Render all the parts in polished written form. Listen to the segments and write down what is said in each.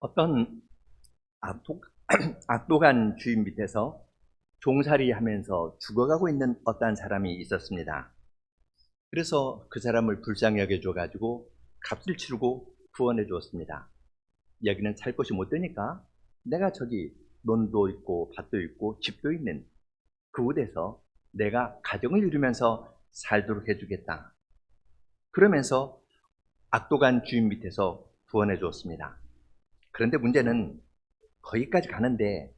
어떤 악독, 악독한 주인 밑에서 종살이 하면서 죽어가고 있는 어떠한 사람이 있었습니다. 그래서 그 사람을 불쌍히 여겨줘가지고 값을 치르고 구원해 주었습니다. 여기는 살 곳이 못 되니까 내가 저기 논도 있고 밭도 있고 집도 있는 그곳에서 내가 가정을 이루면서 살도록 해주겠다. 그러면서 악독한 주인 밑에서 구원해 주었습니다. 그런데 문제는 거기까지 가는데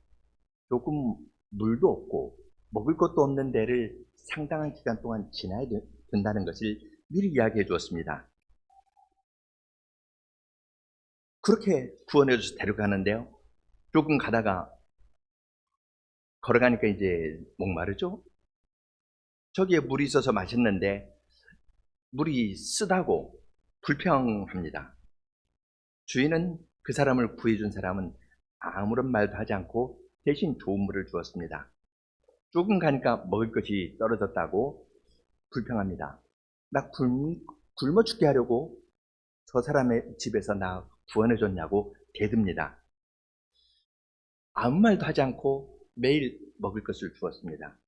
조금 물도 없고 먹을 것도 없는 데를 상당한 기간 동안 지나야 된다는 것을 미리 이야기해 주었습니다. 그렇게 구원해 줘서 데려가는데요. 조금 가다가 걸어가니까 이제 목마르죠? 저기에 물이 있어서 맛있는데 물이 쓰다고 불평합니다. 주인은 그 사람을 구해준 사람은 아무런 말도 하지 않고 대신 좋은 물을 주었습니다. 조금 가니까 먹을 것이 떨어졌다고 불평합니다. 나 굶어 죽게 하려고 저 사람의 집에서 나 구원해줬냐고 대듭니다. 아무 말도 하지 않고 매일 먹을 것을 주었습니다.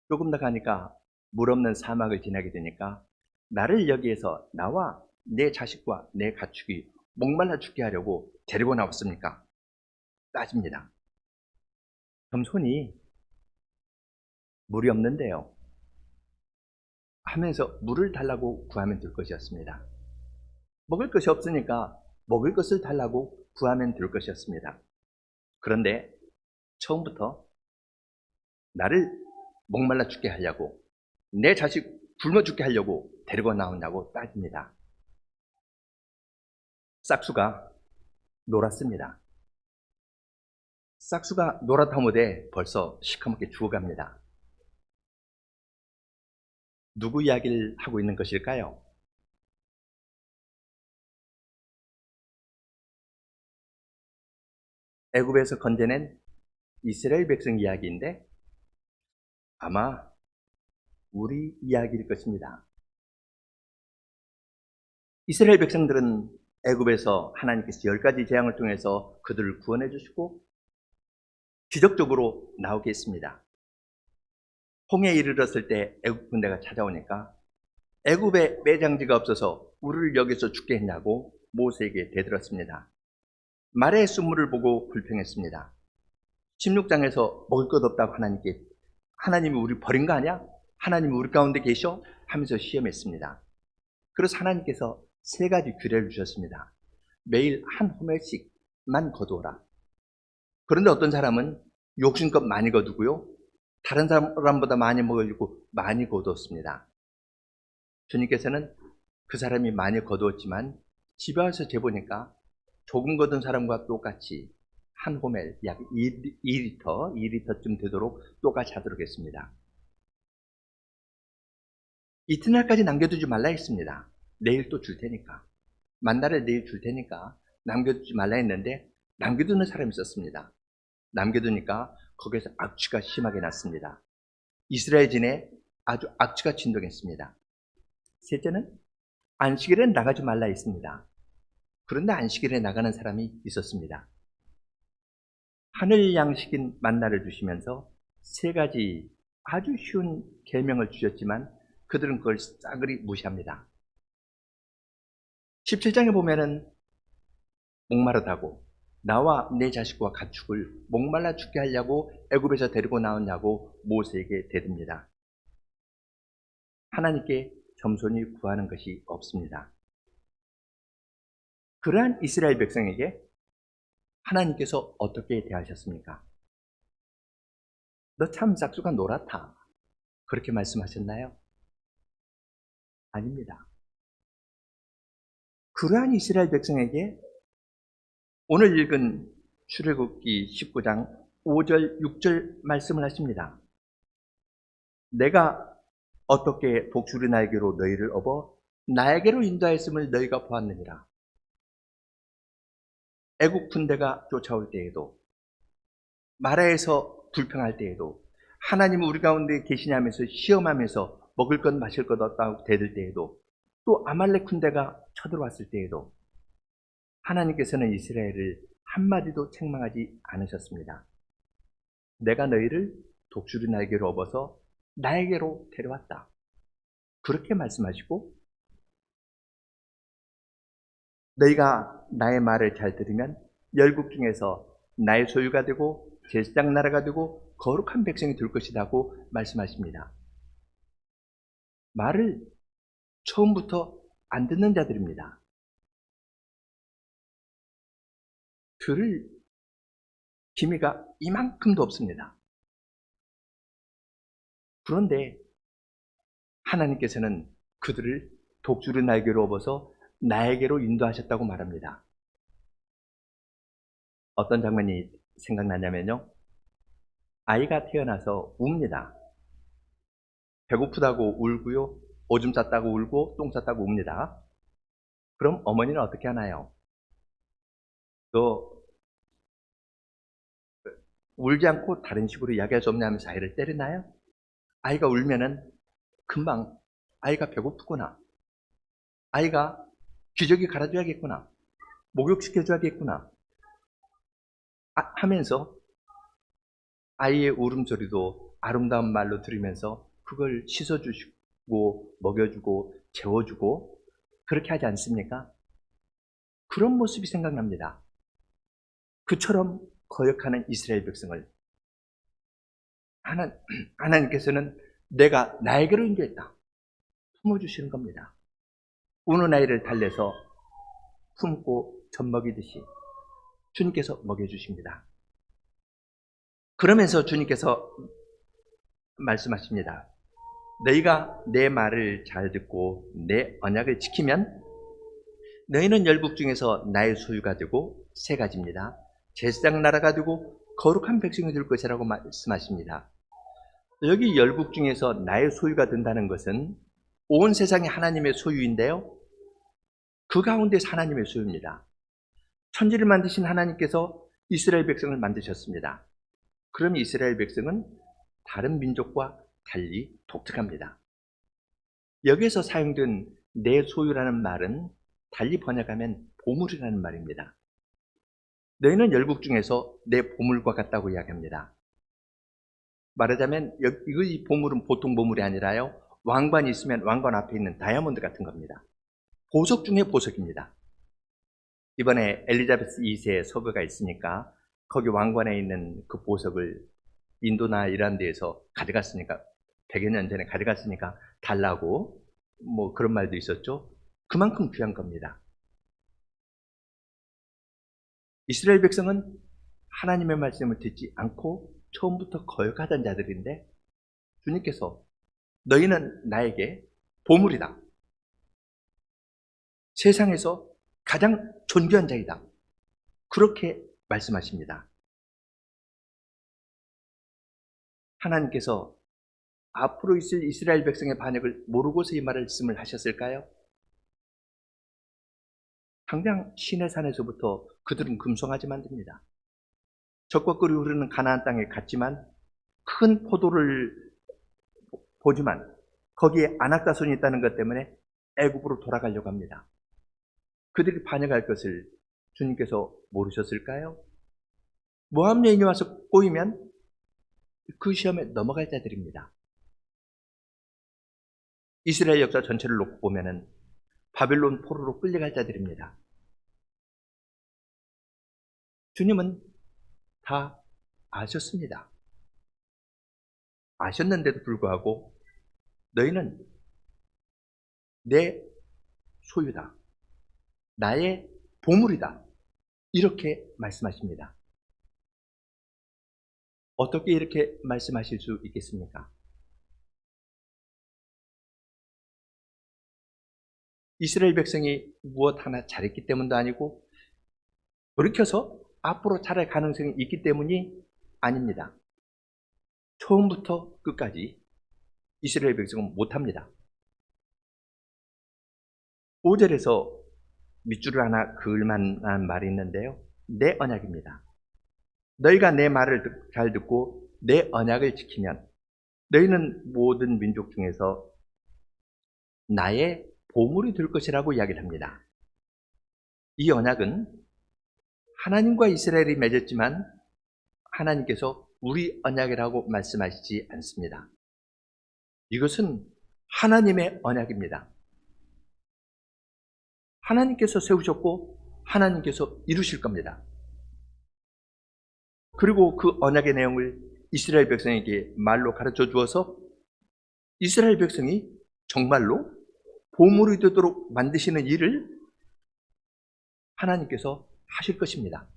조금 더 가니까 물 없는 사막을 지나게 되니까 나를 여기에서 나와 내 자식과 내 가축이 목말라 죽게 하려고 데리고 나왔습니까? 따집니다. 겸손히 물이 없는데요 하면서 물을 달라고 구하면 될 것이었습니다. 먹을 것이 없으니까 먹을 것을 달라고 구하면 될 것이었습니다. 그런데 처음부터 나를 목말라 죽게 하려고 내 자식 굶어 죽게 하려고 데리고 나오냐고 따집니다. 싹수가 놀았습니다. 싹수가 노랗다 못해 벌써 시커멓게 죽어갑니다. 누구 이야기를 하고 있는 것일까요? 애굽에서 건져낸 이스라엘 백성 이야기인데 아마 우리 이야기일 것입니다. 이스라엘 백성들은 애굽에서 하나님께서 10가지 재앙을 통해서 그들을 구원해 주시고 기적적으로 나오게 했습니다. 홍해에 이르렀을 때 애굽 군대가 찾아오니까 애굽에 매장지가 없어서 우리를 여기서 죽게 했냐고 모세에게 대들었습니다. 말의 순물을 보고 불평했습니다. 16장에서 먹을 것 없다고 하나님이 우리 버린 거 아니야? 하나님이 우리 가운데 계셔? 하면서 시험했습니다. 그래서 하나님께서 3가지 규례를 주셨습니다. 매일 한 호멜씩만 거두어라. 그런데 어떤 사람은 욕심껏 많이 거두고요. 다른 사람보다 많이 먹으려고 많이 거두었습니다. 주님께서는 그 사람이 많이 거두었지만 집에 와서 재보니까 조금 거둔 사람과 똑같이 한 호멜 약 2리터쯤 되도록 똑같이 하도록 했습니다. 이튿날까지 남겨두지 말라 했습니다. 내일 또 줄 테니까. 만나를 내일 줄 테니까 남겨두지 말라 했는데 남겨두는 사람이 있었습니다. 남겨두니까 거기에서 악취가 심하게 났습니다. 이스라엘 진에 아주 악취가 진동했습니다. 셋째는 안식일에 나가지 말라 했습니다. 그런데 안식일에 나가는 사람이 있었습니다. 하늘 양식인 만나를 주시면서 3가지 아주 쉬운 계명을 주셨지만 그들은 그걸 싸그리 무시합니다. 17장에 보면은 목마르다고 나와 내 자식과 가축을 목말라 죽게 하려고 애굽에서 데리고 나왔냐고 모세에게 대듭니다. 하나님께 겸손히 구하는 것이 없습니다. 그러한 이스라엘 백성에게 하나님께서 어떻게 대하셨습니까? 너 참 싹수가 노랗다. 그렇게 말씀하셨나요? 아닙니다. 그러한 이스라엘 백성에게 오늘 읽은 출애굽기 19장 5절, 6절 말씀을 하십니다. 내가 어떻게 독수리 날개로 너희를 업어 나에게로 인도하였음을 너희가 보았느니라. 애국 군대가 쫓아올 때에도 마라에서 불평할 때에도 하나님 우리 가운데 계시냐면서 시험하면서 먹을 것 마실 것 없다고 대들 때에도 또 아말렉 군대가 쳐들어왔을 때에도 하나님께서는 이스라엘을 한마디도 책망하지 않으셨습니다. 내가 너희를 독수리 날개로 업어서 나에게로 데려왔다. 그렇게 말씀하시고, 너희가 나의 말을 잘 들으면 열국 중에서 나의 소유가 되고 제사장 나라가 되고 거룩한 백성이 될 것이라고 말씀하십니다. 말을 처음부터 안 듣는 자들입니다. 들을 기미가 이만큼도 없습니다. 그런데 하나님께서는 그들을 독수리 날개로 업어서 나에게로 인도하셨다고 말합니다. 어떤 장면이 생각나냐면요, 아이가 태어나서 웁니다. 배고프다고 울고요, 오줌 쌌다고 울고 똥 쌌다고 웁니다. 그럼 어머니는 어떻게 하나요? 너 울지 않고 다른 식으로 이야기할 수 없냐 하면서 아이를 때리나요? 아이가 울면은 금방 아이가 배고프구나, 아이가 기저귀 갈아줘야겠구나, 목욕시켜줘야겠구나 하면서 아이의 울음소리도 아름다운 말로 들으면서 그걸 씻어주시고 먹여주고 재워주고 그렇게 하지 않습니까? 그런 모습이 생각납니다. 그처럼 거역하는 이스라엘 백성을 하나님께서는 내가 나에게로 인도했다 품어주시는 겁니다. 우는 아이를 달래서 품고 젖먹이듯이 주님께서 먹여주십니다. 그러면서 주님께서 말씀하십니다. 너희가 내 말을 잘 듣고 내 언약을 지키면 너희는 열국 중에서 나의 소유가 되고 세 가지입니다. 제사장 나라가 되고 거룩한 백성이 될 것이라고 말씀하십니다. 여기 열국 중에서 나의 소유가 된다는 것은 온 세상이 하나님의 소유인데요, 그 가운데서 하나님의 소유입니다. 천지를 만드신 하나님께서 이스라엘 백성을 만드셨습니다. 그럼 이스라엘 백성은 다른 민족과 달리 독특합니다. 여기에서 사용된 내 소유라는 말은 달리 번역하면 보물이라는 말입니다. 너희는 열국 중에서 내 보물과 같다고 이야기합니다. 말하자면 이 보물은 보통 보물이 아니라요, 왕관이 있으면 왕관 앞에 있는 다이아몬드 같은 겁니다. 보석 중에 보석입니다. 이번에 엘리자베스 2세의 서거가 있으니까 거기 왕관에 있는 그 보석을 인도나 이런 데에서 가져갔으니까 100여 년 전에 가져갔으니까 달라고 뭐 그런 말도 있었죠. 그만큼 귀한 겁니다. 이스라엘 백성은 하나님의 말씀을 듣지 않고 처음부터 거역하던 자들인데 주님께서 너희는 나에게 보물이다, 세상에서 가장 존귀한 자이다, 그렇게 말씀하십니다. 하나님께서 앞으로 있을 이스라엘 백성의 반역을 모르고서 이 말씀을 하셨을까요? 당장 시내산에서부터 그들은 금송아지 만듭니다. 적과 꿀이 흐르는 가나안 땅에 갔지만 큰 포도를 보지만 거기에 안악자손이 있다는 것 때문에 애굽으로 돌아가려고 합니다. 그들이 반역할 것을 주님께서 모르셨을까요? 모함 여인이 와서 꼬이면 그 시험에 넘어갈 자들입니다. 이스라엘 역사 전체를 놓고 보면은 바벨론 포로로 끌려갈 자들입니다. 주님은 다 아셨습니다. 아셨는데도 불구하고 너희는 내 소유다, 나의 보물이다, 이렇게 말씀하십니다. 어떻게 이렇게 말씀하실 수 있겠습니까? 이스라엘 백성이 무엇 하나 잘했기 때문도 아니고 돌이켜서 앞으로 잘할 가능성이 있기 때문이 아닙니다. 처음부터 끝까지 이스라엘 백성은 못합니다. 5절에서 밑줄을 하나 그을 만한 말이 있는데요, 내 언약입니다. 너희가 내 말을 잘 듣고 내 언약을 지키면 너희는 모든 민족 중에서 나의 보물이 될 것이라고 이야기를 합니다. 이 언약은 하나님과 이스라엘이 맺었지만 하나님께서 우리 언약이라고 말씀하시지 않습니다. 이것은 하나님의 언약입니다. 하나님께서 세우셨고 하나님께서 이루실 겁니다. 그리고 그 언약의 내용을 이스라엘 백성에게 말로 가르쳐 주어서 이스라엘 백성이 정말로 보물이 되도록 만드시는 일을 하나님께서 하실 것입니다.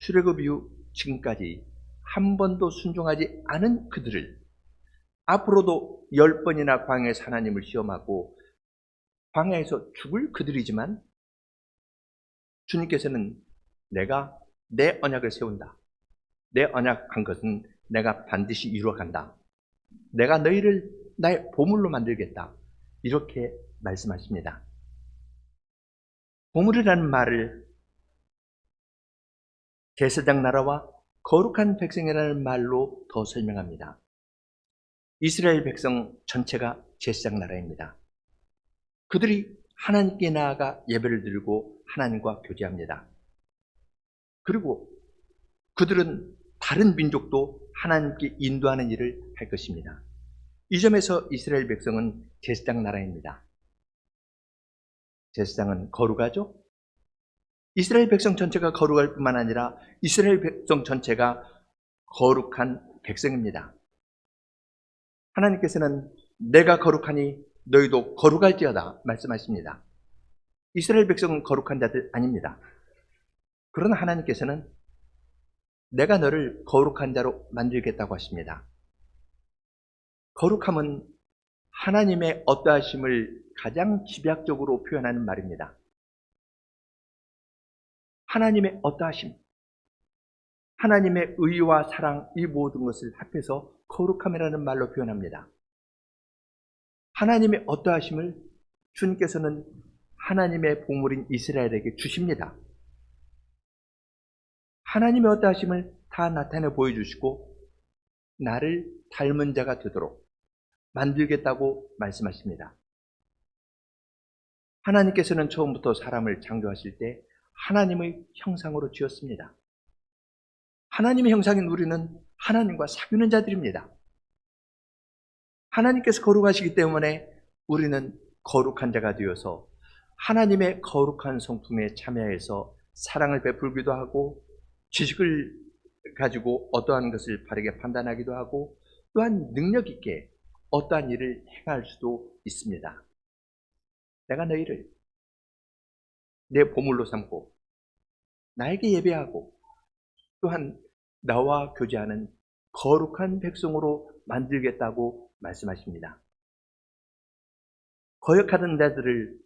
출애굽 이후 지금까지 한 번도 순종하지 않은 그들을 앞으로도 10번이나 광야에서 하나님을 시험하고 광야에서 죽을 그들이지만 주님께서는 내가 내 언약을 세운다. 내 언약한 것은 내가 반드시 이루어간다. 내가 너희를 나의 보물로 만들겠다. 이렇게 말씀하십니다. 보물이라는 말을 제사장 나라와 거룩한 백성이라는 말로 더 설명합니다. 이스라엘 백성 전체가 제사장 나라입니다. 그들이 하나님께 나아가 예배를 드리고 하나님과 교제합니다. 그리고 그들은 다른 민족도 하나님께 인도하는 일을 할 것입니다. 이 점에서 이스라엘 백성은 제사장 나라입니다. 제사장은 거룩하죠? 이스라엘 백성 전체가 거룩할 뿐만 아니라 이스라엘 백성 전체가 거룩한 백성입니다. 하나님께서는 내가 거룩하니 너희도 거룩할지어다 말씀하십니다. 이스라엘 백성은 거룩한 자들 아닙니다. 그러나 하나님께서는 내가 너를 거룩한 자로 만들겠다고 하십니다. 거룩함은 하나님의 어떠하심을 가장 집약적으로 표현하는 말입니다. 하나님의 어떠하심, 하나님의 의와 사랑, 이 모든 것을 합해서 거룩함이라는 말로 표현합니다. 하나님의 어떠하심을 주님께서는 하나님의 보물인 이스라엘에게 주십니다. 하나님의 어떠하심을 다 나타내 보여주시고 나를 닮은 자가 되도록 만들겠다고 말씀하십니다. 하나님께서는 처음부터 사람을 창조하실 때 하나님의 형상으로 지었습니다. 하나님의 형상인 우리는 하나님과 사귀는 자들입니다. 하나님께서 거룩하시기 때문에 우리는 거룩한 자가 되어서 하나님의 거룩한 성품에 참여해서 사랑을 베풀기도 하고 지식을 가지고 어떠한 것을 바르게 판단하기도 하고 또한 능력 있게 어떠한 일을 행할 수도 있습니다. 내가 너희를 내 보물로 삼고 나에게 예배하고 또한 나와 교제하는 거룩한 백성으로 만들겠다고 말씀하십니다. 거역하던 자들을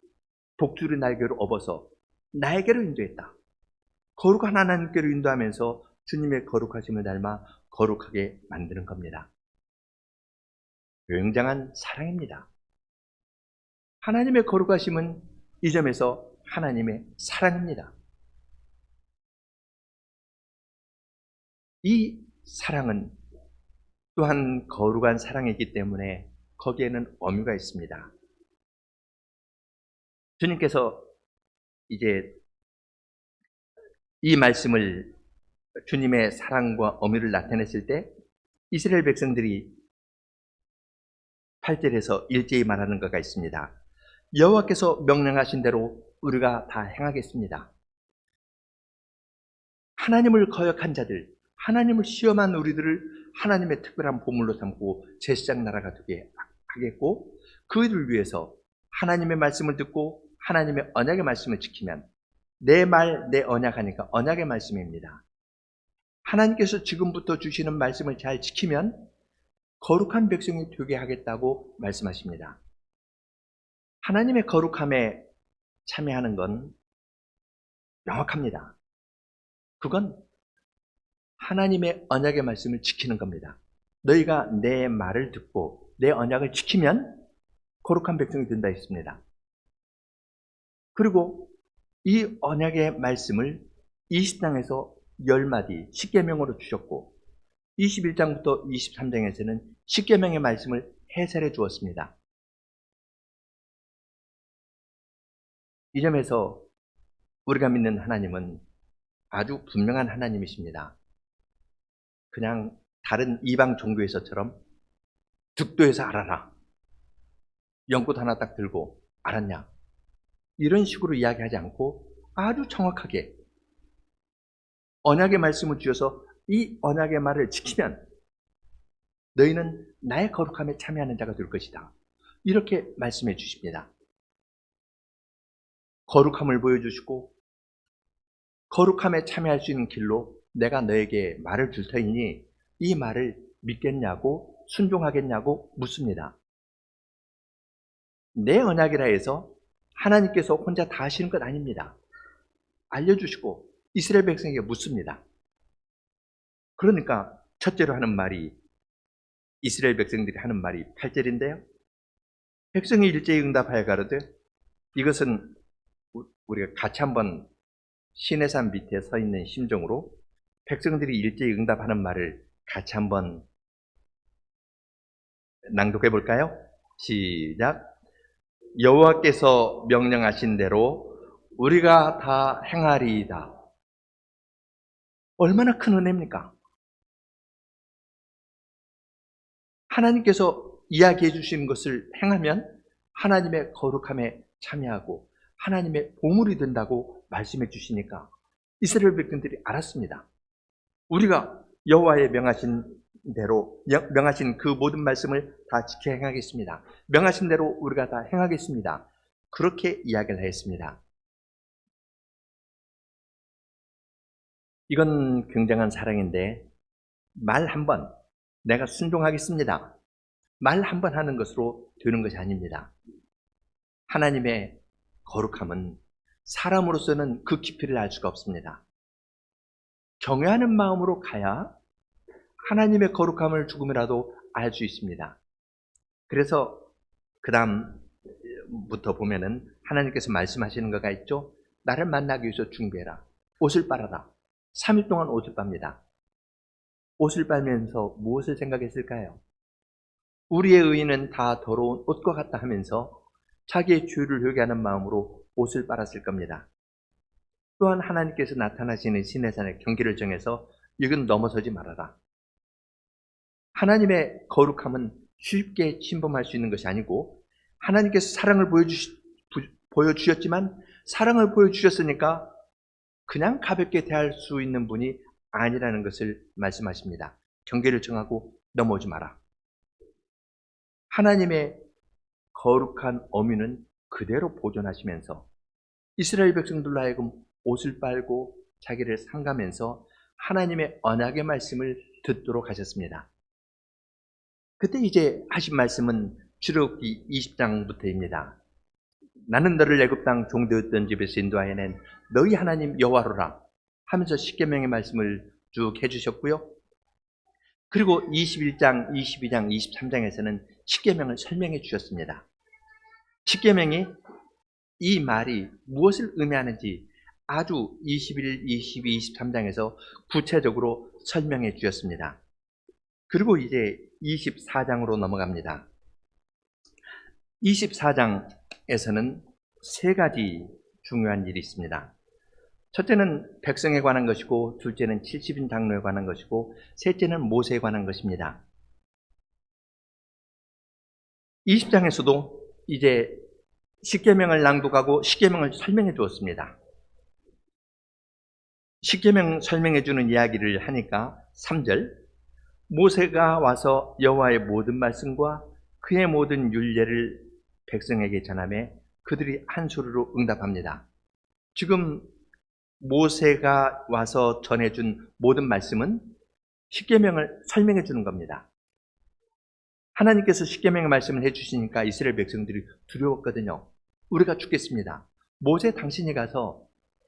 독수리 날개로 업어서 나에게로 인도했다. 거룩한 하나님께로 인도하면서 주님의 거룩하심을 닮아 거룩하게 만드는 겁니다. 굉장한 사랑입니다. 하나님의 거룩하심은 이 점에서 하나님의 사랑입니다. 이 사랑은 또한 거룩한 사랑이기 때문에 거기에는 엄유가 있습니다. 주님께서 이제 이 말씀을 주님의 사랑과 엄유를 나타냈을 때 이스라엘 백성들이 8절에서 일제히 말하는 것가 있습니다. 여호와께서 명령하신 대로 우리가 다 행하겠습니다. 하나님을 거역한 자들, 하나님을 시험한 우리들을 하나님의 특별한 보물로 삼고 제사장 나라가 되게 하겠고 그들을 위해서 하나님의 말씀을 듣고 하나님의 언약의 말씀을 지키면 내 말, 내 언약하니까 언약의 말씀입니다. 하나님께서 지금부터 주시는 말씀을 잘 지키면 거룩한 백성이 되게 하겠다고 말씀하십니다. 하나님의 거룩함에 참여하는 건 명확합니다. 그건 하나님의 언약의 말씀을 지키는 겁니다. 너희가 내 말을 듣고 내 언약을 지키면 거룩한 백성이 된다 했습니다. 그리고 이 언약의 말씀을 20장에서 10마디 10계명으로 주셨고 21장부터 23장에서는 10계명의 말씀을 해설해 주었습니다. 이 점에서 우리가 믿는 하나님은 아주 분명한 하나님이십니다. 그냥 다른 이방 종교에서처럼 득도해서 알아라. 연꽃 하나 딱 들고 알았냐? 이런 식으로 이야기하지 않고 아주 정확하게 언약의 말씀을 주셔서 이 언약의 말을 지키면 너희는 나의 거룩함에 참여하는 자가 될 것이다. 이렇게 말씀해 주십니다. 거룩함을 보여주시고 거룩함에 참여할 수 있는 길로 내가 너에게 말을 줄 터이니 이 말을 믿겠냐고 순종하겠냐고 묻습니다. 내 언약이라 해서 하나님께서 혼자 다 하시는 것 아닙니다. 알려주시고 이스라엘 백성에게 묻습니다. 그러니까 첫째로 하는 말이 이스라엘 백성들이 하는 말이 8절인데요. 백성이 일제히 응답하여 가로되 이것은 우리가 같이 한번 시내산 밑에 서 있는 심정으로 백성들이 일제히 응답하는 말을 같이 한번 낭독해 볼까요? 시작. 여호와께서 명령하신 대로 우리가 다 행하리이다. 얼마나 큰 은혜입니까? 하나님께서 이야기해 주시는 것을 행하면 하나님의 거룩함에 참여하고 하나님의 보물이 된다고 말씀해 주시니까 이스라엘 백성들이 알았습니다. 우리가 여호와의 명하신 대로 명하신 그 모든 말씀을 다 지켜 행하겠습니다. 명하신 대로 우리가 다 행하겠습니다. 그렇게 이야기를 했습니다. 이건 굉장한 사랑인데 말 한 번 내가 순종하겠습니다. 말 한 번 하는 것으로 되는 것이 아닙니다. 하나님의 거룩함은 사람으로서는 그 깊이를 알 수가 없습니다. 경외하는 마음으로 가야 하나님의 거룩함을 조금이라도 알 수 있습니다. 그래서 그 다음부터 보면은 하나님께서 말씀하시는 거가 있죠. 나를 만나기 위해서 준비해라. 옷을 빨아라. 3일 동안 옷을 빱니다. 옷을 빨면서 무엇을 생각했을까요? 우리의 의인은 다 더러운 옷과 같다 하면서 자기의 죄를 회개하는 마음으로 옷을 빨았을 겁니다. 또한 하나님께서 나타나시는 시내산의 경계를 정해서 이건 넘어서지 말아라. 하나님의 거룩함은 쉽게 침범할 수 있는 것이 아니고 하나님께서 사랑을 보여주셨지만 사랑을 보여주셨으니까 그냥 가볍게 대할 수 있는 분이 아니라는 것을 말씀하십니다. 경계를 정하고 넘어오지 마라. 하나님의 거룩한 어미는 그대로 보존하시면서 이스라엘 백성들로 하여금 옷을 빨고 자기를 삼가면서 하나님의 언약의 말씀을 듣도록 하셨습니다. 그때 이제 하신 말씀은 출애굽기 20장부터입니다. 나는 너를 애굽 땅 종되었던 집에서 인도하여 낸 너희 하나님 여호와로라 하면서 십계명의 말씀을 쭉 해주셨고요. 그리고 21장, 22장, 23장에서는 십계명을 설명해 주셨습니다. 십계명이 이 말이 무엇을 의미하는지 아주 21, 22, 23장에서 구체적으로 설명해 주셨습니다. 그리고 이제 24장으로 넘어갑니다. 24장에서는 세 가지 중요한 일이 있습니다. 첫째는 백성에 관한 것이고, 둘째는 70인 장로에 관한 것이고, 셋째는 모세에 관한 것입니다. 20장에서도 이제 십계명을 낭독하고 십계명을 설명해 주었습니다. 십계명 설명해 주는 이야기를 하니까 3절 모세가 와서 여호와의 모든 말씀과 그의 모든 율례를 백성에게 전하며 그들이 한 소리로 응답합니다. 지금 모세가 와서 전해준 모든 말씀은 십계명을 설명해 주는 겁니다. 하나님께서 십계명의 말씀을 해주시니까 이스라엘 백성들이 두려웠거든요. 우리가 죽겠습니다. 모세 당신이 가서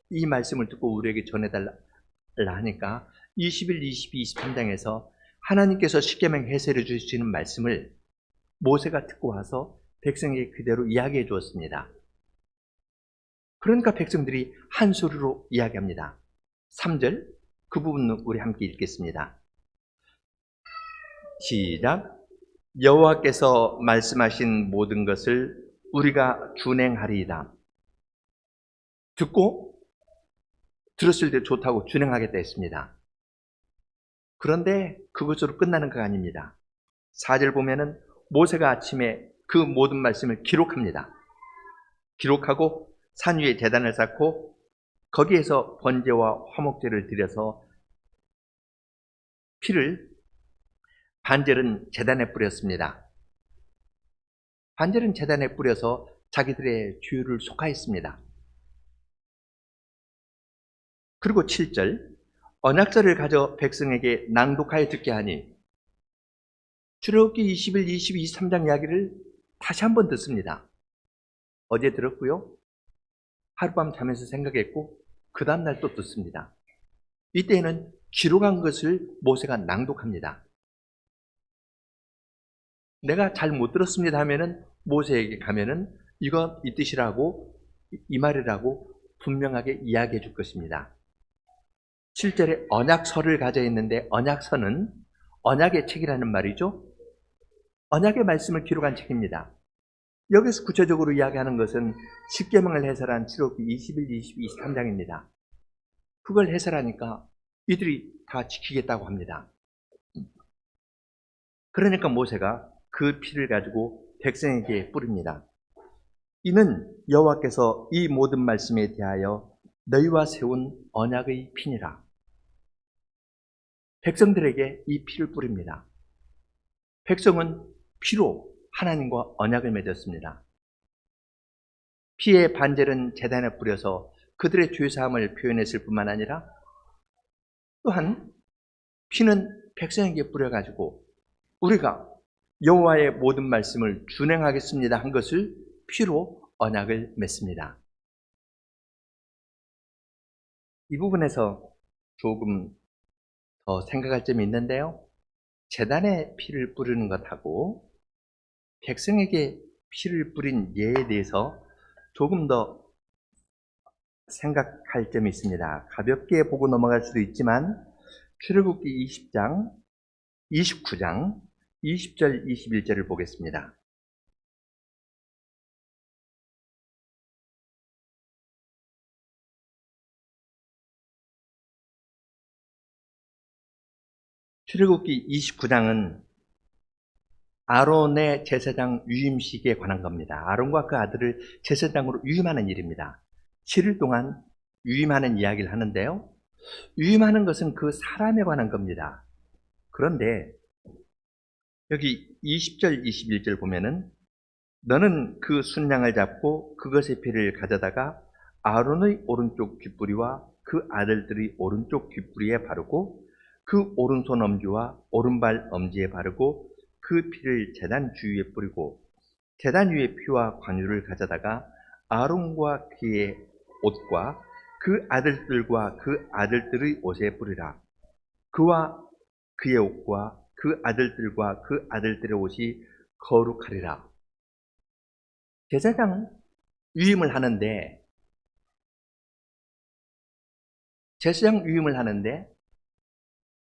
이 말씀을 듣고 우리에게 전해달라 하니까 21, 22, 23장에서 하나님께서 십계명 해설해 주시는 말씀을 모세가 듣고 와서 백성에게 그대로 이야기해 주었습니다. 그러니까 백성들이 한 소리로 이야기합니다. 3절 그 부분은 우리 함께 읽겠습니다. 시작. 여호와께서 말씀하신 모든 것을 우리가 준행하리이다. 듣고 들었을 때 좋다고 준행하겠다 했습니다. 그런데 그것으로 끝나는 거 아닙니다. 4절 보면은 모세가 아침에 그 모든 말씀을 기록합니다. 기록하고 산 위에 제단을 쌓고 거기에서 번제와 화목제를 드려서 피를 반절은 제단에 뿌렸습니다. 반절은 제단에 뿌려서 자기들의 주유를 속하였습니다. 그리고 7절 언약서를 가져 백성에게 낭독하여 듣게 하니 출애굽기 21, 22, 23장 이야기를 다시 한번 듣습니다. 어제 들었고요. 하룻밤 자면서 생각했고 그 다음날 또 듣습니다. 이때에는 기록한 것을 모세가 낭독합니다. 내가 잘 못 들었습니다 하면은 모세에게 가면은 이건 이 뜻이라고 이 말이라고 분명하게 이야기해 줄 것입니다. 7절에 언약서를 가져 있는데 언약서는 언약의 책이라는 말이죠. 언약의 말씀을 기록한 책입니다. 여기서 구체적으로 이야기하는 것은 십계명을 해설한 출애굽기 21, 22, 23장입니다. 그걸 해설하니까 이들이 다 지키겠다고 합니다. 그러니까 모세가 그 피를 가지고 백성에게 뿌립니다. 이는 여호와께서 이 모든 말씀에 대하여 너희와 세운 언약의 피니라. 백성들에게 이 피를 뿌립니다. 백성은 피로 하나님과 언약을 맺었습니다. 피의 반절은 제단에 뿌려서 그들의 죄사함을 표현했을 뿐만 아니라 또한 피는 백성에게 뿌려가지고 우리가 여호와의 모든 말씀을 준행하겠습니다 한 것을 피로 언약을 맺습니다. 이 부분에서 조금 더 생각할 점이 있는데요. 제단에 피를 뿌리는 것하고 백성에게 피를 뿌린 예에 대해서 조금 더 생각할 점이 있습니다. 가볍게 보고 넘어갈 수도 있지만 출애굽기 20장, 29장, 20절, 21절을 보겠습니다. 출애굽기 29장은 아론의 제사장 유임식에 관한 겁니다. 아론과 그 아들을 제사장으로 유임하는 일입니다. 7일 동안 유임하는 이야기를 하는데요. 유임하는 것은 그 사람에 관한 겁니다. 그런데 여기 20절, 21절 보면은 너는 그 순양을 잡고 그것의 피를 가져다가 아론의 오른쪽 귓부리와 그 아들들의 오른쪽 귓부리에 바르고 그 오른손 엄지와 오른발 엄지에 바르고 그 피를 제단 주위에 뿌리고 제단 위에 피와 관유를 가져다가 아론과 그의 옷과 그 아들들과 그 아들들의 옷에 뿌리라. 그와 그의 옷과 그 아들들과 그 아들들의 옷이 거룩하리라. 제사장 유임을 하는데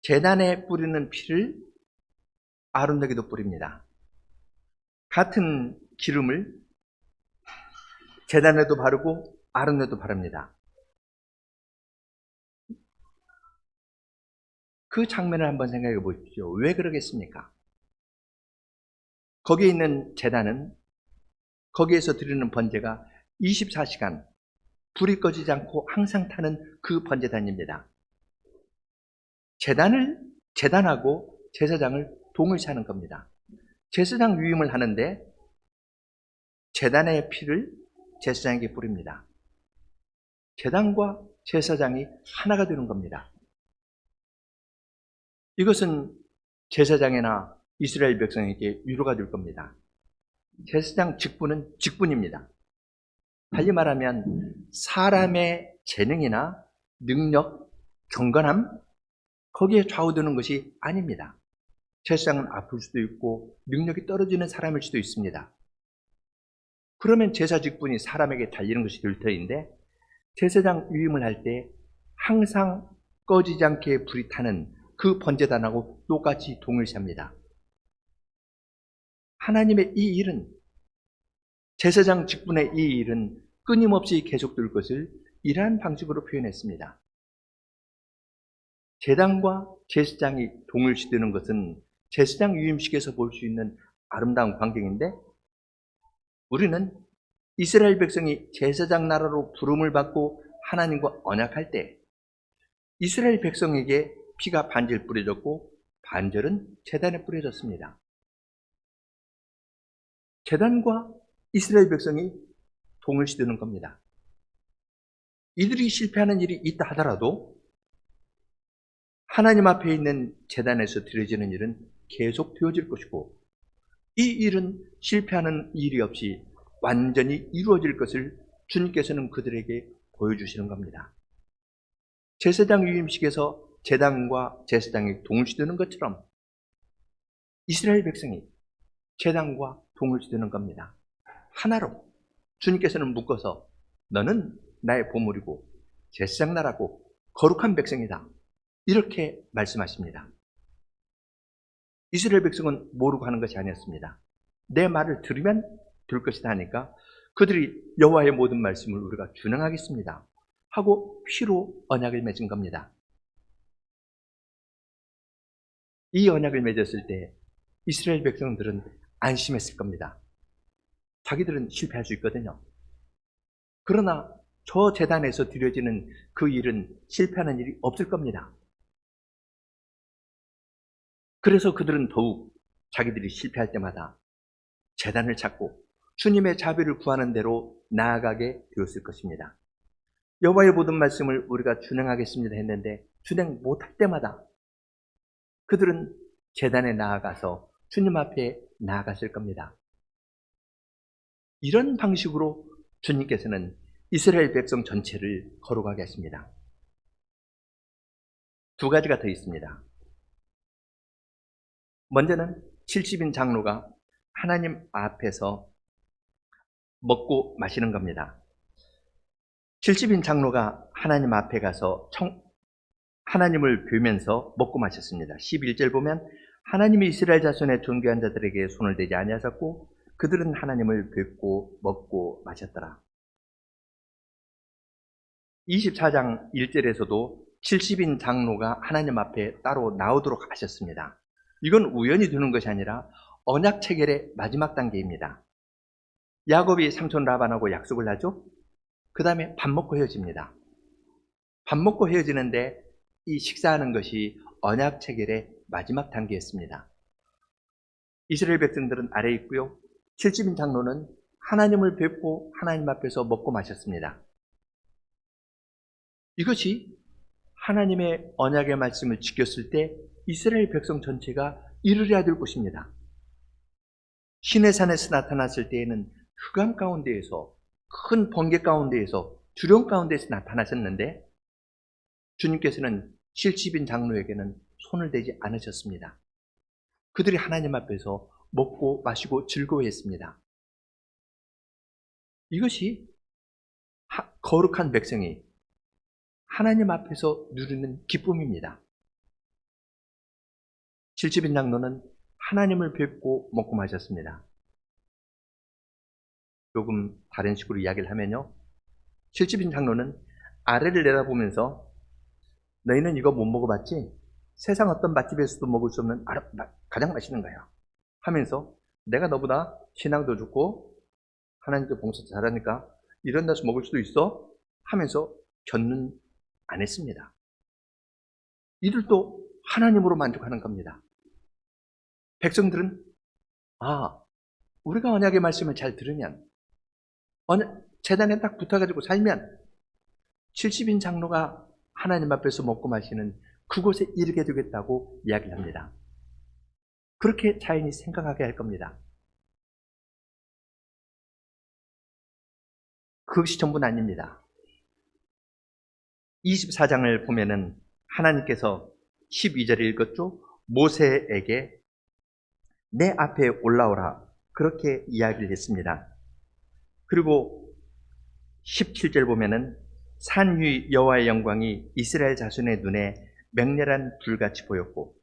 제단에 뿌리는 피를 아론에게도 뿌립니다. 같은 기름을 제단에도 바르고 아론에도 바릅니다. 그 장면을 한번 생각해 보십시오. 왜 그러겠습니까? 거기에 있는 제단은 거기에서 드리는 번제가 24시간 불이 꺼지지 않고 항상 타는 그 번제단입니다. 제단하고 제사장을 동일시하는 겁니다. 제사장 유임을 하는데 제단의 피를 제사장에게 뿌립니다. 제단과 제사장이 하나가 되는 겁니다. 이것은 제사장이나 이스라엘 백성에게 위로가 될 겁니다. 제사장 직분은 직분입니다. 달리 말하면 사람의 재능이나 능력, 경건함 거기에 좌우되는 것이 아닙니다. 제사장은 아플 수도 있고 능력이 떨어지는 사람일 수도 있습니다. 그러면 제사 직분이 사람에게 달리는 것이 될 터인데 제사장 유임을 할 때 항상 꺼지지 않게 불이 타는 그 번제단하고 똑같이 동일시합니다. 하나님의 이 일은 제사장 직분의 이 일은 끊임없이 계속될 것을 이러한 방식으로 표현했습니다. 제단과 제사장이 동을 시드는 것은 제사장 유임식에서 볼 수 있는 아름다운 광경인데, 우리는 이스라엘 백성이 제사장 나라로 부름을 받고 하나님과 언약할 때 이스라엘 백성에게 피가 반절 뿌려졌고 반절은 제단에 뿌려졌습니다. 제단과 이스라엘 백성이 동을 시드는 겁니다. 이들이 실패하는 일이 있다 하더라도 하나님 앞에 있는 제단에서 드려지는 일은 계속 되어질 것이고, 이 일은 실패하는 일이 없이 완전히 이루어질 것을 주님께서는 그들에게 보여주시는 겁니다. 제사장 유임식에서 제단과 제사장이 동을 시드는 것처럼 이스라엘 백성이 제단과 동을 시드는 겁니다. 하나로 주님께서는 묶어서 너는 나의 보물이고 제사장 나라고 거룩한 백성이다, 이렇게 말씀하십니다. 이스라엘 백성은 모르고 하는 것이 아니었습니다. 내 말을 들으면 될 것이다 하니까 그들이 여호와의 모든 말씀을 우리가 준행하겠습니다 하고 피로 언약을 맺은 겁니다. 이 언약을 맺었을 때 이스라엘 백성들은 안심했을 겁니다. 자기들은 실패할 수 있거든요. 그러나 저 제단에서 드려지는 그 일은 실패하는 일이 없을 겁니다. 그래서 그들은 더욱 자기들이 실패할 때마다 제단을 찾고 주님의 자비를 구하는 대로 나아가게 되었을 것입니다. 여호와의 모든 말씀을 우리가 준행하겠습니다 했는데 준행 못할 때마다 그들은 제단에 나아가서 주님 앞에 나아갔을 겁니다. 이런 방식으로 주님께서는 이스라엘 백성 전체를 거룩하게 했습니다. 두 가지가 더 있습니다. 먼저는 70인 장로가 하나님 앞에서 먹고 마시는 겁니다. 70인 장로가 하나님 앞에 가서 하나님을 뵈면서 먹고 마셨습니다. 11절 보면 하나님이 이스라엘 자손의 존귀한 자들에게 손을 대지 아니하셨고 그들은 하나님을 뵙고 먹고 마셨더라. 24장 1절에서도 70인 장로가 하나님 앞에 따로 나오도록 하셨습니다. 이건 우연히 되는 것이 아니라 언약 체결의 마지막 단계입니다. 야곱이 삼촌 라반하고 약속을 하죠. 그 다음에 밥 먹고 헤어집니다. 밥 먹고 헤어지는데 이 식사하는 것이 언약 체결의 마지막 단계였습니다. 이스라엘 백성들은 아래에 있고요. 70인 장로는 하나님을 뵙고 하나님 앞에서 먹고 마셨습니다. 이것이 하나님의 언약의 말씀을 지켰을 때 이스라엘 백성 전체가 이루어야 될 것입니다. 시내산에서 나타났을 때에는 흑암 가운데에서, 큰 번개 가운데에서, 두려움 가운데에서 나타나셨는데 주님께서는 70인 장로에게는 손을 대지 않으셨습니다. 그들이 하나님 앞에서 먹고 마시고 즐거워했습니다. 이것이 거룩한 백성이 하나님 앞에서 누리는 기쁨입니다. 70인 장로는 하나님을 뵙고 먹고 마셨습니다. 조금 다른 식으로 이야기를 하면요. 70인 장로는 아래를 내다보면서 너희는 이거 못 먹어봤지? 세상 어떤 맛집에서도 먹을 수 없는 가장 맛있는 거야 하면서 내가 너보다 신앙도 좋고 하나님께 봉사 잘하니까 이런 데서 먹을 수도 있어 하면서 견눈 안 했습니다. 이들도 하나님으로 만족하는 겁니다. 백성들은 우리가 언약의 말씀을 잘 들으면 재단에 딱 붙어가지고 살면 70인 장로가 하나님 앞에서 먹고 마시는 그곳에 이르게 되겠다고 이야기를 합니다. 그렇게 자연히 생각하게 할 겁니다. 그것이 전부는 아닙니다. 24장을 보면은 하나님께서 12절에 읽었죠. 모세에게 내 앞에 올라오라 그렇게 이야기를 했습니다. 그리고 17절 보면은 산 위 여호와의 영광이 이스라엘 자손의 눈에 맹렬한 불같이 보였고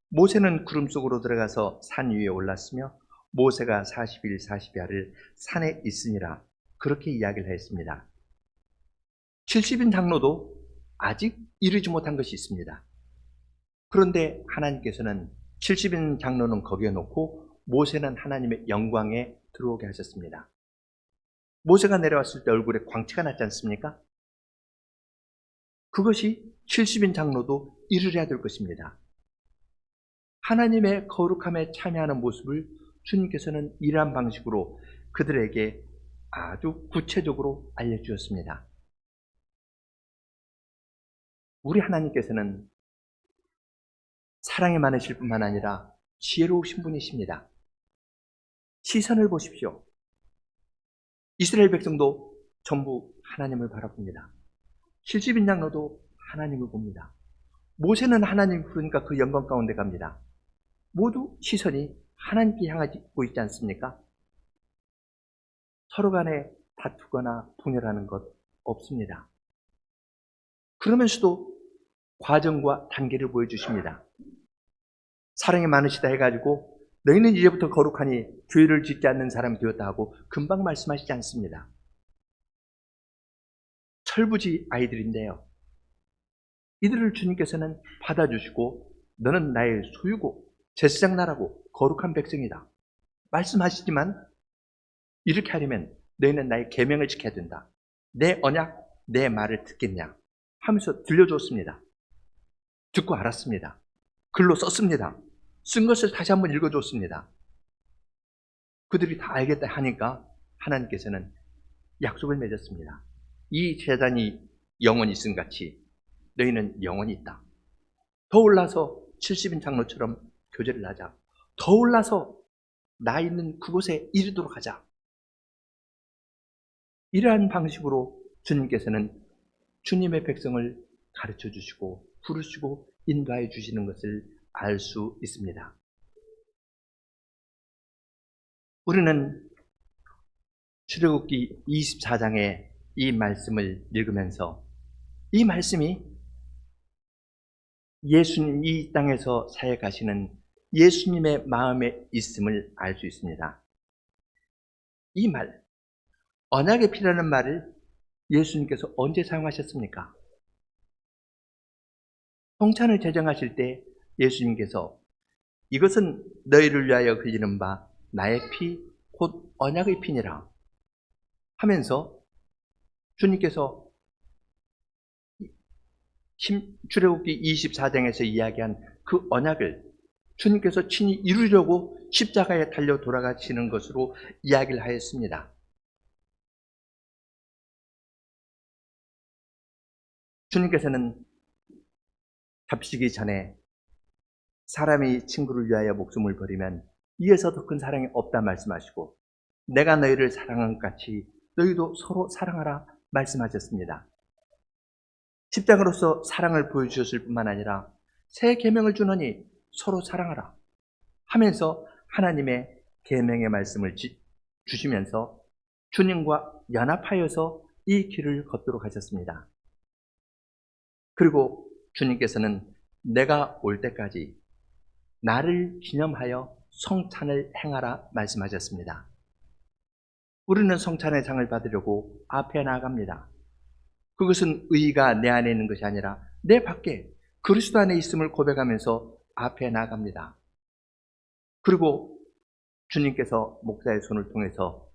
모세는 구름 속으로 들어가서 산 위에 올랐으며 모세가 40일 40야를 산에 있으니라 그렇게 이야기를 했습니다. 70인 장로도 아직 이루지 못한 것이 있습니다. 그런데 하나님께서는 70인 장로는 거기에 놓고 모세는 하나님의 영광에 들어오게 하셨습니다. 모세가 내려왔을 때 얼굴에 광채가 났지 않습니까? 그것이 70인 장로도 이루려야 될 것입니다. 하나님의 거룩함에 참여하는 모습을 주님께서는 이러한 방식으로 그들에게 아주 구체적으로 알려주었습니다. 우리 하나님께서는 사랑이 많으실 뿐만 아니라 지혜로우신 분이십니다. 시선을 보십시오. 이스라엘 백성도 전부 하나님을 바라봅니다. 70인 장로도 하나님을 봅니다. 모세는 하나님 부르니까 그 영광 가운데 갑니다. 모두 시선이 하나님께 향하고 있지 않습니까? 서로 간에 다투거나 분열하는 것 없습니다. 그러면서도 과정과 단계를 보여주십니다. 사랑이 많으시다 해가지고 너희는 이제부터 거룩하니 죄를 짓지 않는 사람이 되었다 하고 금방 말씀하시지 않습니다. 철부지 아이들인데요. 이들을 주님께서는 받아주시고 너는 나의 소유고 제사장 나라고 거룩한 백성이다 말씀하시지만 이렇게 하려면 너희는 나의 계명을 지켜야 된다. 내 언약, 내 말을 듣겠냐 하면서 들려줬습니다. 듣고 알았습니다. 글로 썼습니다. 쓴 것을 다시 한번 읽어줬습니다. 그들이 다 알겠다 하니까 하나님께서는 약속을 맺었습니다. 이 제단이 영원히 있음 같이 너희는 영원히 있다. 더 올라서 70인 장로처럼 교제를 하자. 더 올라서 나 있는 그곳에 이르도록 하자. 이러한 방식으로 주님께서는 주님의 백성을 가르쳐 주시고 부르시고 인도해 주시는 것을 알 수 있습니다. 우리는 출애굽기 24장의 이 말씀을 읽으면서 이 말씀이 예수님 이 땅에서 사역하시는 예수님의 마음에 있음을 알 수 있습니다. 이 말, 언약의 피라는 말을 예수님께서 언제 사용하셨습니까? 성찬을 제정하실 때 예수님께서 이것은 너희를 위하여 흘리는 바 나의 피, 곧 언약의 피니라 하면서 주님께서 출애굽기 24장에서 이야기한 그 언약을 주님께서 친히 이루려고 십자가에 달려 돌아가시는 것으로 이야기를 하였습니다. 주님께서는 잡히시기 전에 사람이 친구를 위하여 목숨을 버리면 이에서 더 큰 사랑이 없다 말씀하시고 내가 너희를 사랑한 것 같이 너희도 서로 사랑하라 말씀하셨습니다. 십자가로서 사랑을 보여주셨을 뿐만 아니라 새 계명을 주노니 서로 사랑하라 하면서 하나님의 계명의 말씀을 주시면서 주님과 연합하여서 이 길을 걷도록 하셨습니다. 그리고 주님께서는 내가 올 때까지 나를 기념하여 성찬을 행하라 말씀하셨습니다. 우리는 성찬의 상을 받으려고 앞에 나아갑니다. 그것은 의의가 내 안에 있는 것이 아니라 내 밖에 그리스도 안에 있음을 고백하면서 앞에 나아갑니다. 그리고 주님께서 목사의 손을 통해서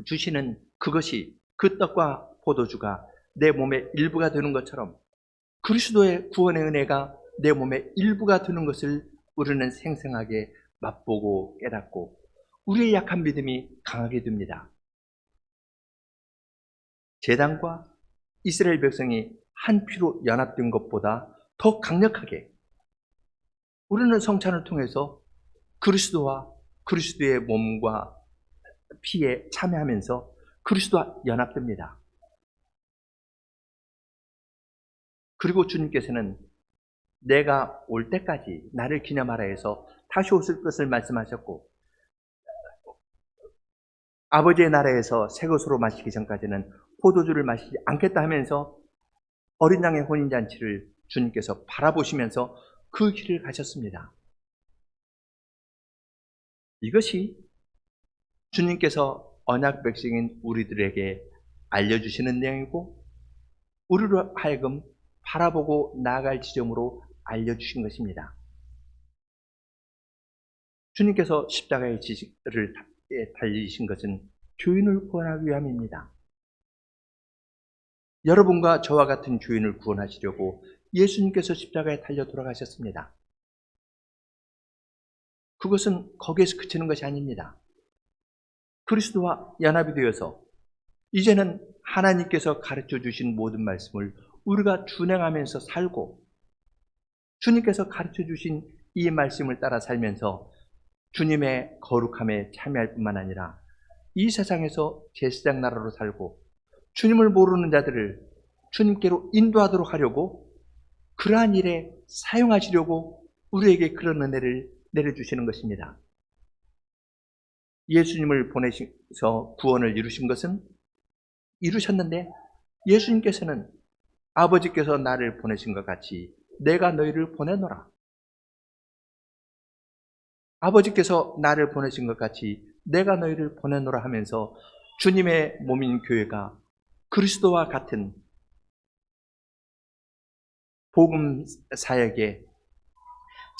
주시는 그것이 그 떡과 포도주가 내 몸의 일부가 되는 것처럼 그리스도의 구원의 은혜가 내 몸의 일부가 되는 것을 우리는 생생하게 맛보고 깨닫고 우리의 약한 믿음이 강하게 됩니다. 제단과 이스라엘 백성이 한 피로 연합된 것보다 더 강력하게 우리는 성찬을 통해서 그리스도와 그리스도의 몸과 피에 참여하면서 그리스도와 연합됩니다. 그리고 주님께서는 내가 올 때까지 나를 기념하라 해서 다시 오실 것을 말씀하셨고 아버지의 나라에서 새 것으로 마시기 전까지는 포도주를 마시지 않겠다 하면서 어린 양의 혼인잔치를 주님께서 바라보시면서 그 길을 가셨습니다. 이것이 주님께서 언약 백성인 우리들에게 알려주시는 내용이고 우리로 하여금 바라보고 나아갈 지점으로 알려주신 것입니다. 주님께서 십자가의 지식을 달리신 것은 죄인을 구원하기 위함입니다. 여러분과 저와 같은 죄인을 구원하시려고 예수님께서 십자가에 달려 돌아가셨습니다. 그것은 거기에서 그치는 것이 아닙니다. 그리스도와 연합이 되어서 이제는 하나님께서 가르쳐 주신 모든 말씀을 우리가 준행하면서 살고, 주님께서 가르쳐 주신 이 말씀을 따라 살면서 주님의 거룩함에 참여할 뿐만 아니라 이 세상에서 제사장 나라로 살고 주님을 모르는 자들을 주님께로 인도하도록 하려고, 그러한 일에 사용하시려고 우리에게 그런 은혜를 내려주시는 것입니다. 예수님을 보내셔서 구원을 이루셨는데, 예수님께서는 아버지께서 나를 보내신 것 같이 내가 너희를 보내노라, 아버지께서 나를 보내신 것 같이 내가 너희를 보내노라 하면서 주님의 몸인 교회가 그리스도와 같은 복음 사역에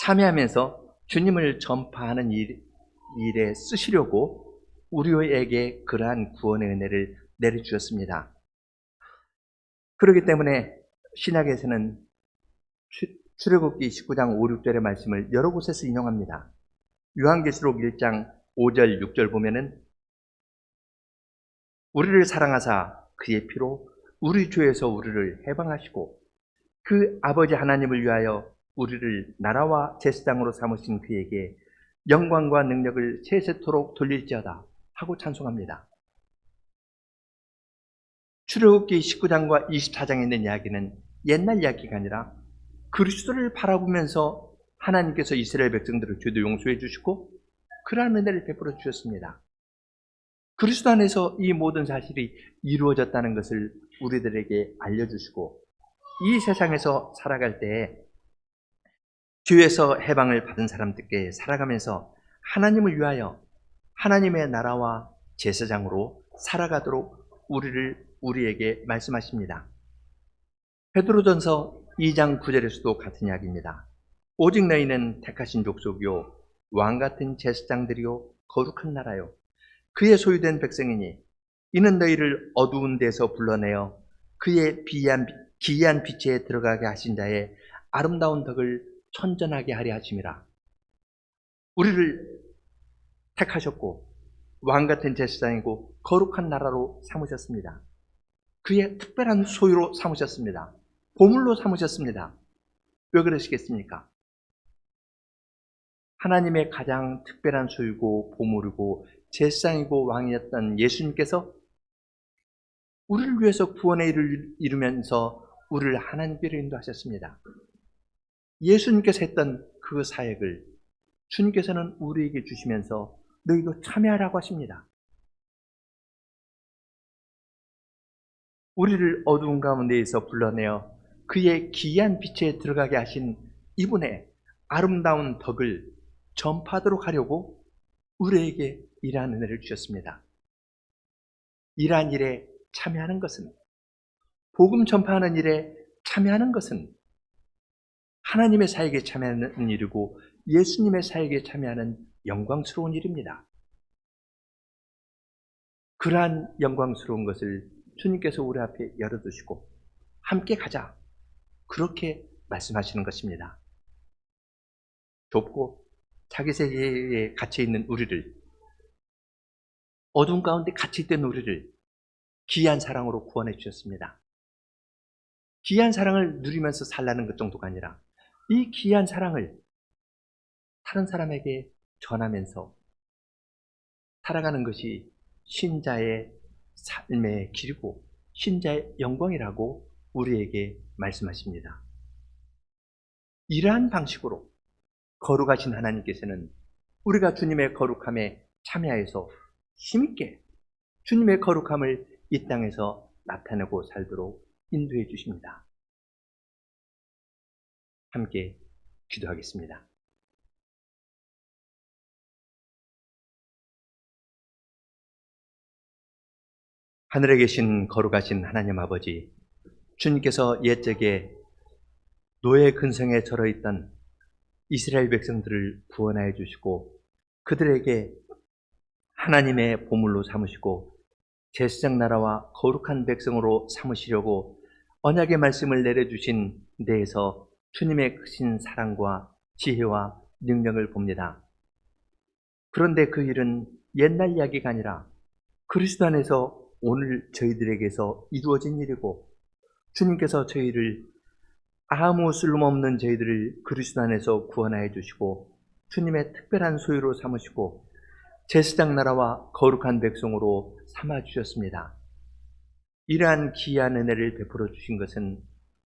참여하면서 주님을 전파하는 일에 쓰시려고 우리에게 그러한 구원의 은혜를 내려주셨습니다. 그렇기 때문에 신약에서는 출애굽기 19장 5, 6절의 말씀을 여러 곳에서 인용합니다. 요한계시록 1장 5절, 6절 보면은 우리를 사랑하사 그의 피로 우리 죄에서 우리를 해방하시고 그 아버지 하나님을 위하여 우리를 나라와 제사장으로 삼으신 그에게 영광과 능력을 세세토록 돌릴지어다 하고 찬송합니다. 출애굽기 19장과 24장에 있는 이야기는 옛날 이야기가 아니라 그리스도를 바라보면서 하나님께서 이스라엘 백성들을 죄도 용서해 주시고 그러한 은혜를 베풀어 주셨습니다. 그리스도 안에서 이 모든 사실이 이루어졌다는 것을 우리들에게 알려주시고, 이 세상에서 살아갈 때 죄에서 해방을 받은 사람들께 살아가면서 하나님을 위하여 하나님의 나라와 제사장으로 살아가도록 우리에게 말씀하십니다. 베드로전서 2장 9절에서도 같은 이야기입니다. 오직 너희는 택하신 족속이요 왕같은 제사장들이요 거룩한 나라요 그의 소유된 백성이니 이는 너희를 어두운 데서 불러내어 그의 기이한 빛에 들어가게 하신 자의 아름다운 덕을 천전하게 하려 하심이라. 우리를 택하셨고 왕같은 제사장이고 거룩한 나라로 삼으셨습니다. 그의 특별한 소유로 삼으셨습니다. 보물로 삼으셨습니다. 왜 그러시겠습니까? 하나님의 가장 특별한 소유고 보물이고 제사장이고 왕이었던 예수님께서 우리를 위해서 구원의 일을 이루면서 우리를 하나님께로 인도하셨습니다. 예수님께서 했던 그 사역을 주님께서는 우리에게 주시면서 너희도 참여하라고 하십니다. 우리를 어두운 가운데에서 불러내어 그의 기이한 빛에 들어가게 하신 이분의 아름다운 덕을 전파하도록 하려고 우리에게 이러한 은혜를 주셨습니다. 이러한 일에 참여하는 것은, 복음 전파하는 일에 참여하는 것은 하나님의 사역에 참여하는 일이고 예수님의 사역에 참여하는 영광스러운 일입니다. 그러한 영광스러운 것을 주님께서 우리 앞에 열어두시고 함께 가자, 그렇게 말씀하시는 것입니다. 좁고 자기 세계에 갇혀있는 우리를, 어두운 가운데 갇혀있던 우리를 귀한 사랑으로 구원해 주셨습니다. 귀한 사랑을 누리면서 살라는 것 정도가 아니라 이 귀한 사랑을 다른 사람에게 전하면서 살아가는 것이 신자의 삶의 길이고 신자의 영광이라고 우리에게 말씀하십니다. 이러한 방식으로 거룩하신 하나님께서는 우리가 주님의 거룩함에 참여해서 힘있게 주님의 거룩함을 이 땅에서 나타내고 살도록 인도해 주십니다. 함께 기도하겠습니다. 하늘에 계신 거룩하신 하나님 아버지, 주님께서 옛적에 노예 근성에 절어 있던 이스라엘 백성들을 구원하여 주시고 그들에게 하나님의 보물로 삼으시고 제사장 나라와 거룩한 백성으로 삼으시려고 언약의 말씀을 내려주신 데에서 주님의 크신 사랑과 지혜와 능력을 봅니다. 그런데 그 일은 옛날 이야기가 아니라 그리스도 안에서 오늘 저희들에게서 이루어진 일이고, 주님께서 저희를 아무 쓸모없는 저희들을 그리스도 안에서 구원하여 주시고 주님의 특별한 소유로 삼으시고 제사장 나라와 거룩한 백성으로 삼아 주셨습니다. 이러한 기이한 은혜를 베풀어 주신 것은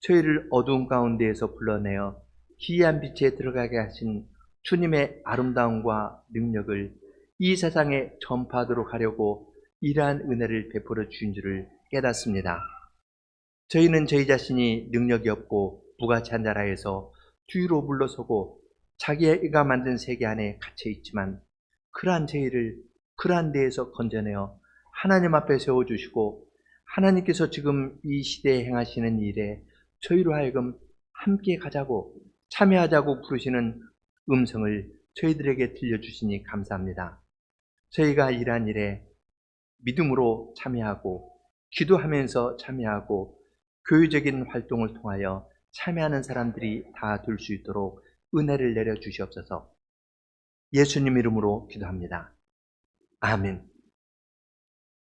저희를 어두운 가운데에서 불러내어 기이한 빛에 들어가게 하신 주님의 아름다움과 능력을 이 세상에 전파하도록 하려고 이러한 은혜를 베풀어 주신 줄을 깨닫습니다. 저희는 저희 자신이 능력이 없고 부가치한 나라에서 뒤로 물러서고 자기가 만든 세계 안에 갇혀 있지만, 그러한 저희를 그러한 데에서 건져내어 하나님 앞에 세워주시고 하나님께서 지금 이 시대에 행하시는 일에 저희로 하여금 함께 가자고 참여하자고 부르시는 음성을 저희들에게 들려주시니 감사합니다. 저희가 이러한 일에 믿음으로 참여하고 기도하면서 참여하고 교회적인 활동을 통하여 참여하는 사람들이 다 될 수 있도록 은혜를 내려 주시옵소서. 예수님 이름으로 기도합니다. 아멘.